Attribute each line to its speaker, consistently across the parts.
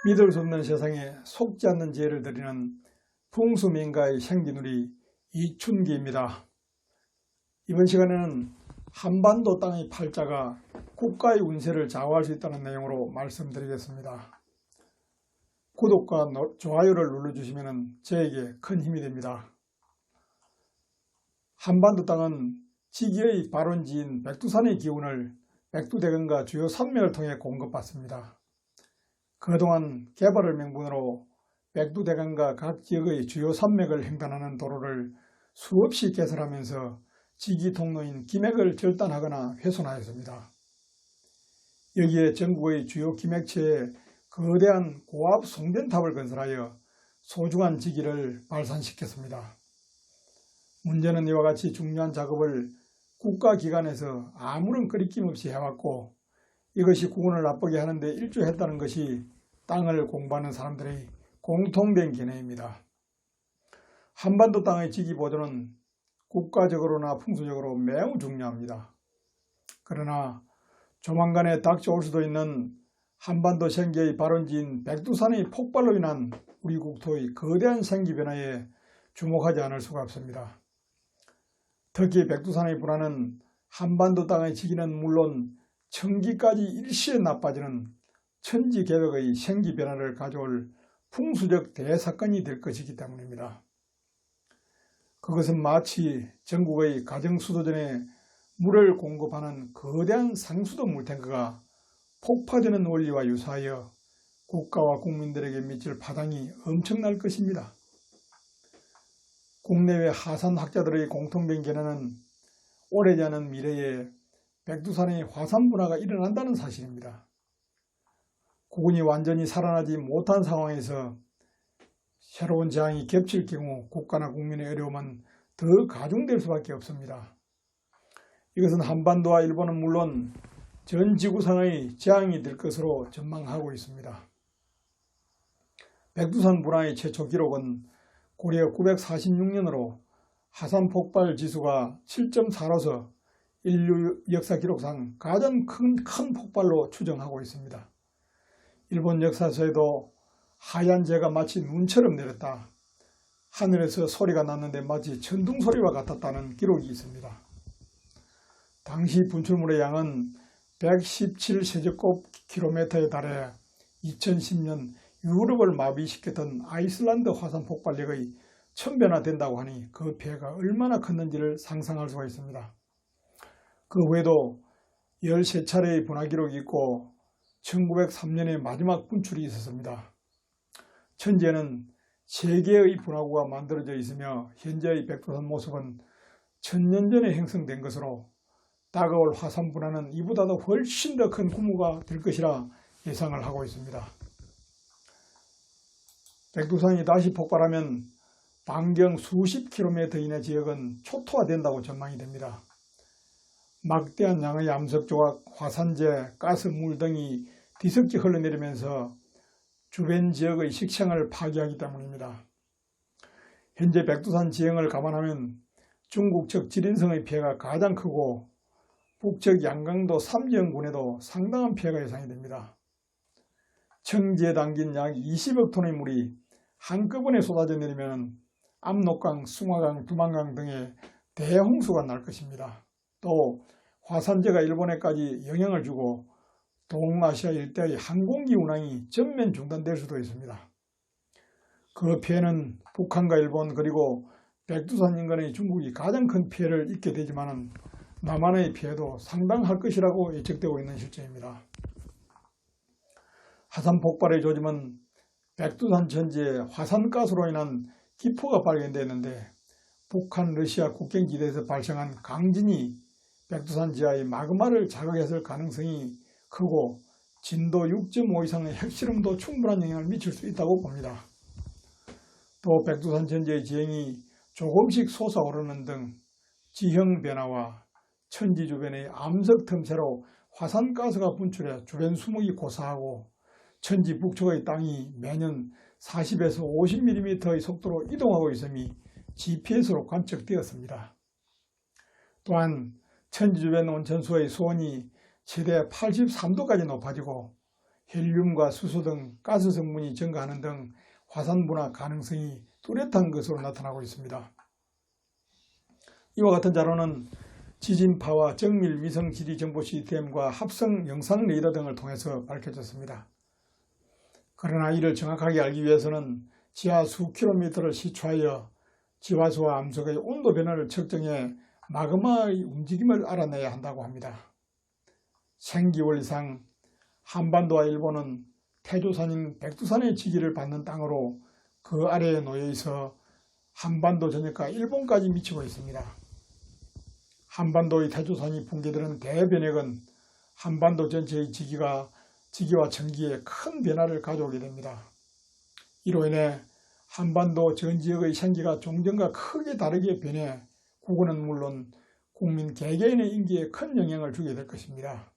Speaker 1: 믿을 수 없는 세상에 속지 않는 지혜를 드리는 풍수민가의 생기누리 이춘기입니다. 이번 시간에는 한반도 땅의 팔자가 국가의 운세를 좌우할 수 있다는 내용으로 말씀드리겠습니다. 구독과 좋아요를 눌러주시면 저에게 큰 힘이 됩니다. 한반도 땅은 지기의 발원지인 백두산의 기운을 백두대간과 주요 산맥을 통해 공급받습니다. 그동안 개발을 명분으로 백두대간과 각 지역의 주요 산맥을 횡단하는 도로를 수없이 개설하면서 지기 통로인 기맥을 절단하거나 훼손하였습니다. 여기에 전국의 주요 기맥체에 거대한 고압 송전탑을 건설하여 소중한 지기를 발산시켰습니다. 문제는 이와 같이 중요한 작업을 국가기관에서 아무런 거리낌 없이 해왔고, 이것이 국운을 나쁘게 하는데 일조했다는 것이 땅을 공부하는 사람들의 공통된 견해입니다. 한반도 땅의 지기 보존은 국가적으로나 풍수적으로 매우 중요합니다. 그러나 조만간에 닥쳐올 수도 있는 한반도 생계의 발원지인 백두산의 폭발로 인한 우리 국토의 거대한 생기 변화에 주목하지 않을 수가 없습니다. 특히 백두산의 불화는 한반도 땅의 지기는 물론 천기까지 일시에 나빠지는 천지개벽의 생기 변화를 가져올 풍수적 대사건이 될 것이기 때문입니다. 그것은 마치 전국의 가정수도전에 물을 공급하는 거대한 상수도 물탱크가 폭파되는 원리와 유사하여 국가와 국민들에게 미칠 파장이 엄청날 것입니다. 국내외 하산학자들의 공통된 견해는 오래지 않은 미래에 백두산의 화산 분화가 일어난다는 사실입니다. 국운이 완전히 살아나지 못한 상황에서 새로운 재앙이 겹칠 경우 국가나 국민의 어려움은 더 가중될 수밖에 없습니다. 이것은 한반도와 일본은 물론 전 지구상의 재앙이 될 것으로 전망하고 있습니다. 백두산 분화의 최초 기록은 고려 946년으로 화산 폭발 지수가 7.4로서 인류 역사 기록상 가장 큰 폭발로 추정하고 있습니다. 일본 역사서에도 하얀 재가 마치 눈처럼 내렸다, 하늘에서 소리가 났는데 마치 천둥 소리와 같았다는 기록이 있습니다. 당시 분출물의 양은 117세제곱킬로미터에 달해 2010년 유럽을 마비시켰던 아이슬란드 화산 폭발력의 1000배나 된다고 하니 그 피해가 얼마나 컸는지를 상상할 수가 있습니다. 그 외에도 13차례의 분화 기록이 있고 1903년에 마지막 분출이 있었습니다. 천지에는 3개의 분화구가 만들어져 있으며 현재의 백두산 모습은 1000년 전에 형성된 것으로 다가올 화산 분화는 이보다도 훨씬 더 큰 규모가 될 것이라 예상을 하고 있습니다. 백두산이 다시 폭발하면 반경 수십 킬로미터 이내 지역은 초토화된다고 전망이 됩니다. 막대한 양의 암석 조각, 화산재, 가스, 물 등이 뒤섞여 흘러내리면서 주변 지역의 식생을 파괴하기 때문입니다. 현재 백두산 지형을 감안하면 중국 측 지린성의 피해가 가장 크고 북측 양강도 삼지연군에도 상당한 피해가 예상이 됩니다. 청지에 담긴 약 20억 톤의 물이 한꺼번에 쏟아져 내리면 압록강, 숭화강, 두만강 등의 대홍수가 날 것입니다. 또 화산재가 일본에까지 영향을 주고 동아시아 일대의 항공기 운항이 전면 중단될 수도 있습니다. 그 피해는 북한과 일본 그리고 백두산 인근의 중국이 가장 큰 피해를 입게 되지만 남한의 피해도 상당할 것이라고 예측되고 있는 실정입니다. 화산 폭발의 조짐은 백두산 전지에 화산가스로 인한 기포가 발견됐는데 북한, 러시아 국경지대에서 발생한 강진이 백두산 지하의 마그마를 자극했을 가능성이 크고 진도 6.5 이상의 핵실험도 충분한 영향을 미칠 수 있다고 봅니다. 또 백두산 전지의 지형이 조금씩 솟아오르는 등 지형 변화와 천지 주변의 암석 틈새로 화산가스가 분출해 주변 수목이 고사하고 천지 북쪽의 땅이 매년 40에서 50mm의 속도로 이동하고 있음이 GPS로 관측되었습니다. 또한 천지 주변 온천수의 수온이 최대 83도까지 높아지고 헬륨과 수소 등 가스 성분이 증가하는 등 화산 분화 가능성이 뚜렷한 것으로 나타나고 있습니다. 이와 같은 자료는 지진파와 정밀 위성 지리 정보 시스템과 합성 영상 레이더 등을 통해서 밝혀졌습니다. 그러나 이를 정확하게 알기 위해서는 지하 수 킬로미터를 시추하여 지화수와 암석의 온도 변화를 측정해 마그마의 움직임을 알아내야 한다고 합니다. 생기원리상 한반도와 일본은 태조산인 백두산의 지기를 받는 땅으로 그 아래에 놓여 있어 한반도 전역과 일본까지 미치고 있습니다. 한반도의 태조산이 붕괴되는 대변액은 한반도 전체의 지기와 천기에 큰 변화를 가져오게 됩니다. 이로 인해 한반도 전 지역의 생기가 종전과 크게 다르게 변해 국가는 물론 국민 개개인의 인기에 큰 영향을 주게 될 것입니다.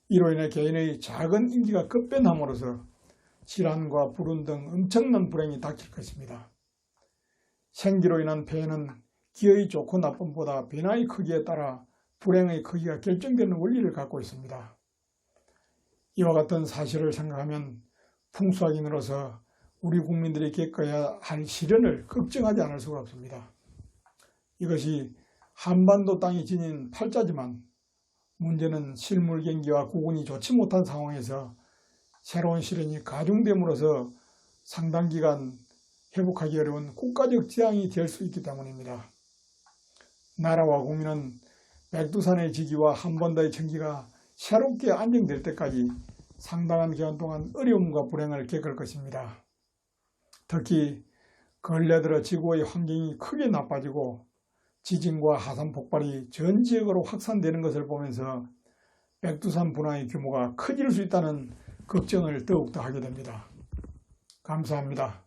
Speaker 1: 이로 인해 개인의 작은 인기가 급변함으로써 질환과 불운 등 엄청난 불행이 닥칠 것입니다. 생기로 인한 폐해는 기의 좋고 나쁨보다 변화의 크기에 따라 불행의 크기가 결정되는 원리를 갖고 있습니다. 이와 같은 사실을 생각하면 풍수학인으로서 우리 국민들이 겪어야 할 시련을 걱정하지 않을 수가 없습니다. 이것이 한반도 땅이 지닌 팔자지만 문제는 실물 경기와 구군이 좋지 못한 상황에서 새로운 시련이 가중됨으로써 상당 기간 회복하기 어려운 국가적 재앙이 될 수 있기 때문입니다. 나라와 국민은 백두산의 지기와 한반도의 천기가 새롭게 안정될 때까지 상당한 기간 동안 어려움과 불행을 겪을 것입니다. 특히 근래 들어 지구의 환경이 크게 나빠지고 지진과 화산 폭발이 전 지역으로 확산되는 것을 보면서 백두산 분화의 규모가 커질 수 있다는 걱정을 더욱더 하게 됩니다. 감사합니다.